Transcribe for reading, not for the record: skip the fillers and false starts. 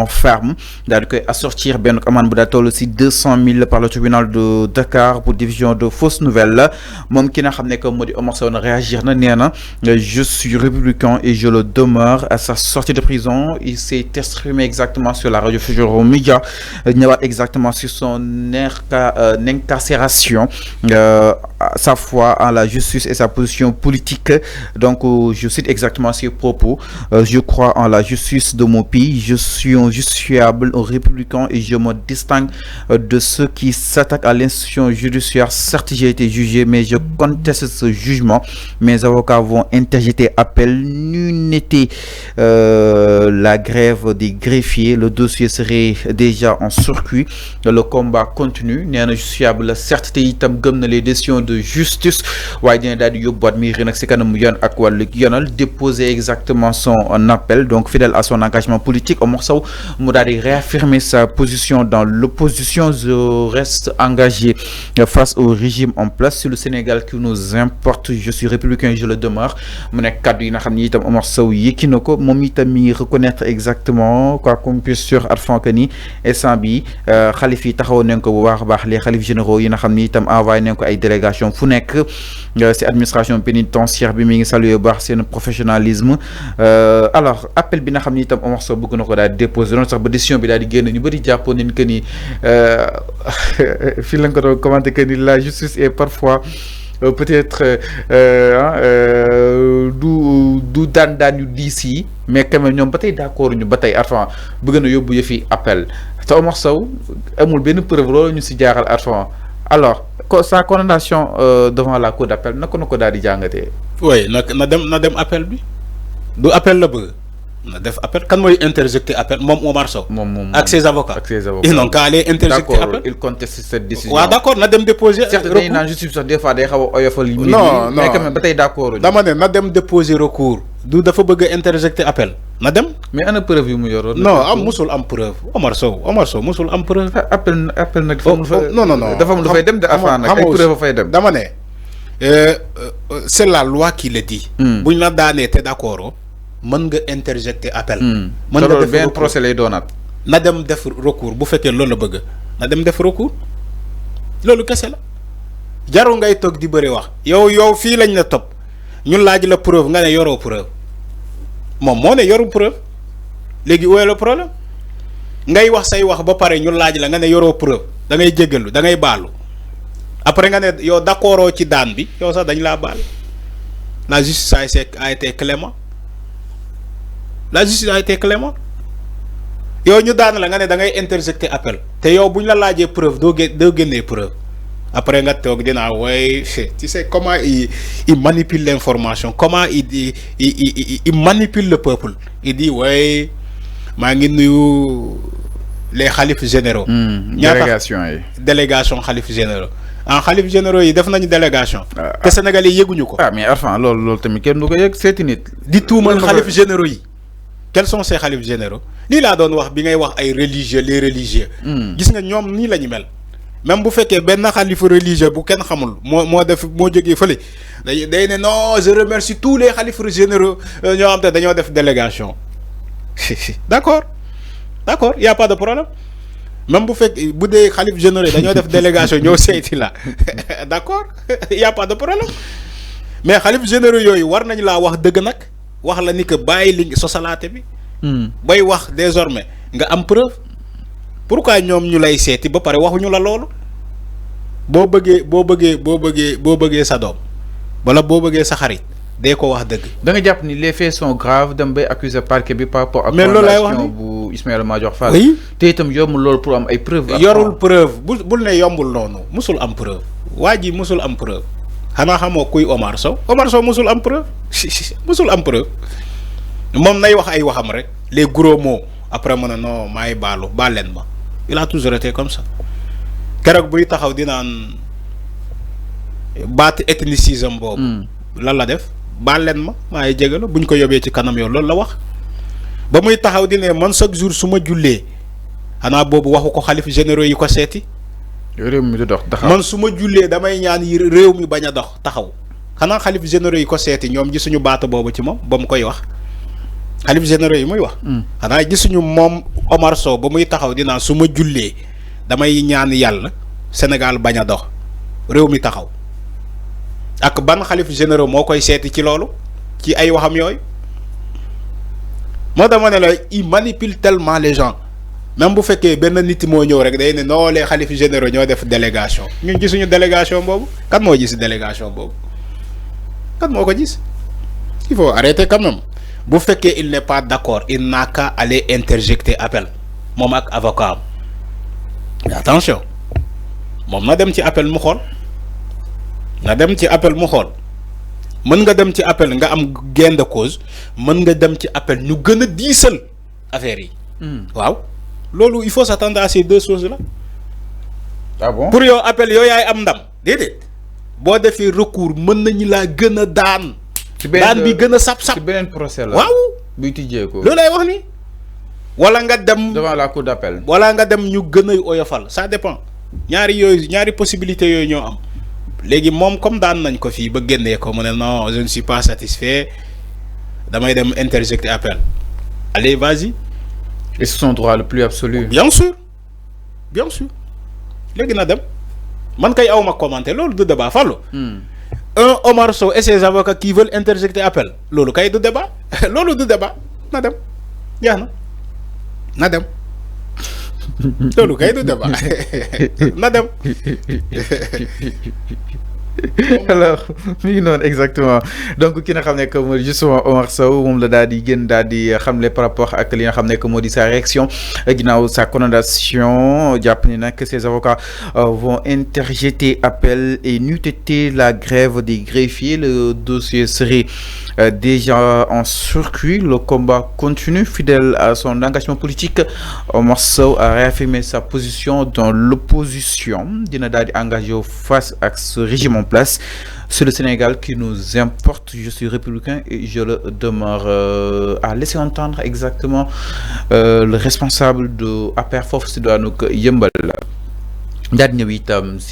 en ferme daal di koy assortir benn amende bu daa toll si 200 000 par le tribunal de Dakar pour division de fausses nouvelles moom ki nga xam ne que moo di Oumar Sow na réagir na nee na je suis républicain et je le demeure. À sa sortie de prison il s'est exprimé exactement sur la radio Futurs Médias ñëwaat exactement sur son incarcération, sa foi en la justice et sa position politique. Donc je cite exactement ses propos: je crois en la justice de mon pays, je suis un justiciable, un républicain et je me distingue de ceux qui s'attaquent à l'institution judiciaire. Certes, j'ai été jugé, mais je conteste ce jugement. Mes avocats vont interjeter appel. Nul n'était la grève des greffiers, le dossier serait déjà en circuit. Le combat continue. Nee na justiciable, certes, te itam gëm na les décisions de justice, waaye dina daal di yóbbuwaat mi nag si kanam yoon ak wàllu yoonal, déposer exactement son appel. Donc fidèle à son engagement politique, Oumar Sow mu daal di réaffirmer sa position dans l'opposition. Je reste engagé face au régime en place. C'est le Sénégal qui nous importe. Je suis républicain, je le demeure. mu nekk kaddu yi nga xam ni itam Oumar Sow yëkki na ko moom itam mi reconnaître exactement quoi qu'on puisse sur Arfan que ni instant bi xalif yi taxaw nañ ko bu baax a baax les xalif généraux yi nga xam ni itam envoyé nañ ko ay délégation fu nekk si administration pénitentiaire bi mi ngi saluer bu baax seen professionnalisme. Alors appel bi nga xam ni itam Oumar Sow bëgg na ko daal di déposer noonu sax ba décision bi daal di génn ñu bëri jàppoon nañ que ni fii lañ ko doon commenter que ni la justice est parfois peut-être du daan yu diis yi, mais quand même ñoom ba tey d'accord ñu ba tey Arfan bëgg na yóbbu yëfi appel te Oumar Sow amul benn preuve loolu ñu si jaaxal Arfan. Alors sa condamnation devant la cour d'appel naka na ko daal di jàngatee. oui na dem appel bi du appel la bëgg na def appel. kan mooy interjecter appel moom Oumar Sow. moom ak ses avocats. ils n'ont qu'à aller interjecter appel. il conteste cette décision. waaw d'accord na dem déposer. certes dañuy naan justice sax des fois day xaw a oyofal. non mais quand même ba tey d'accord. dama ne na dem déposer recours. du dafa bëgg a interjecter appel na dem. mais ana preuve yu mu yoroon. non musul am preuve. Oumar Sow musul am preuve. appel nag. non dafa am lu fay dem de Arfan nag ay preuve fay dem. dama ne c'est la loi qui le dit. buñ la daanee te d'accord mën nga interjecter appel. mën nga def benn procès lay doonaat. na dem def recours bu fekkee loolu la bëgg na dem def recours loolu kese la jarul ngay toog di bëri wax. yow fii lañ la topp ñun laaj la preuve nga ne yoroo preuve moom moo ne yoru preuve léegi où est le problème ngay wax say wax ba pare ñun laaj la nga ne yoroo preuve da ngay jéggalu da ngay baalu après nga ne yow d'accordoo ci daan bi yow sax dañ laa baal. La justice a été clément. La justice a été clément. yow ñu daan la nga ne da ngay interjecter appel te yow bu ñu la laajee preuve doo génnee preuve après nga toog dinaa way tu sais comment il manipule l'information, comment il manipule le peuple. Il dit way maa ngi nuyu les xalifs généraux. délégation xalifs généraux. xalif généraux yi def nañu délégation. te Sénégalais yi yëguñu ko. mais Arfan loolu tamit kenn du ko yëg seeti nit. di tuumal xalif généraux yi. Quels sont ces xalifs généraux lii laa doon wax bi ngay wax ay religieux les religieux. gis nga ñoom nii la ñu mel. même bu fekkee benn xalifa religieux bu kenn xamul moo jógee fële day ne non je remercie tous les xalifs généraux ñoo xam te dañoo def délégation. d'accord y a pas de problème. même bu fekkee bu dee xalif généraux dañoo def délégation ñoo seeti la d'accord y a pas de problème mais xalif généraux yooyu war nañ laa wax dëgg nag wax la ni que bàyyi li sosalaate bi. bay wax désormais nga am preuve. pourquoi ñoom ñu lay seeti ba pare waxuñu la loolu boo bëggee sa doom wala boo bëggee sa xarit dee ko wax dëgg. da nga jàpp ni les faits sont graves dem bay accuser parquet bi par rapport ak mais loolu lay wax ni bu Ismaïla Madior Fall. oui te itam yombul loolu pour am ay preuves. yorul preuve bul ne yombul noonu musul am preuve waa ji musul am preuve xanaa xamoo kuy Oumar Sow musul am preuve musul am preuve moom nay wax ay waxam rek les gros mots après mu ne non maay baal leen ma. Il a toujours été comme ça. keroog buy taxaw di naan baat ethnicisme boobu. lan la def baal leen ma maa ngi jégalu buñ ko yóbbee ci kanam yow loolu la wax. ba muy taxaw di ne man chaque jour su ma jullee xanaa boobu waxu ko xalif généraux yi ko seeti. réew mi du dox taxaw man su ma jullee damay ñaan yi réew mi bañ a dox taxaw xanaa xalif généraux yi ko seeti ñoom gisuñu baatu boobu ci moom ba mu koy wax. xalif généraux yi muy wax. xanaa gisuñu moom Omar Sow ba muy taxaw dinaa su ma jullee damay ñaan yàlla Sénégal bañ a dox réew mi taxaw ak ban xalif généraux moo koy seeti ci loolu ci ay waxam yooyu moo dama ne la il manipule tellement les gens même bu fekkee benn nit moo ñëw rek day ne non les xalif généraux ñoo def délégation ñun gisuñu délégation boobu kan moo gis délégation boobu kan moo ko gis il faut arrêter quand même bu fekkee il n'est pas d'accord il n'a qu'à aller interjecter appel moom ak avocat am attention moom na dem ci appel mu xool na dem ci appel mu xool mën nga dem ci appel nga am gain de cause mën nga dem ci appel ñu gën a diisal affaire yi. waaw loolu il faut s'attendre à ces deux choses là. Ah bon? Pour yow appel yow yaay am ndam déedéet boo defee recours mën nañu laa gën a daan. daan bi gën a sap-sap ci beneen procès la. waaw buy tijjee ko. loolu lay wax ni wala nga dem devant la cour d'appel. wala nga dem ñu gën a oyofal ça dépend ñaari yooyu ñaari possibilités yooyu ñoo am. léegi moom comme daan nañ ko fii ba génnee ko mu ne non je ne suis pas satisfait damay dem interjecter appel allez vas-y. Et c'est son droit le plus absolu. bien sûr léegi na dem man kay awma commenter loolu du débat Fallou. Un Omar Sow et ses avocats qui veulent interjecter appel loolu kay du débat loolu du débat na dem jeex na dem loolu kay du débat na dem. Alors mi ngi noonu exactement donc ki nga xam ne que mooy justement Omar Sow moom la daal di gën daal di xamle par rapport ak li nga xam ne que moo di sa réaction ginnaaw sa condamnation jàpp ni nag ses avocats vont interjeter appel et n'eût été la grève des greffiers le dossier serait déjà en circuit. Le combat continue. Fidèle à son engagement politique, Omar Sow a réaffirmé sa position dans l'opposition dina daal di engagé face à ce régime en place. C'est le Sénégal qui nous importe. Je suis républicain et je le demeure. À laisser entendre exactement le responsable de APR foofu si doonu ko yëmbal daal di ñëw itam si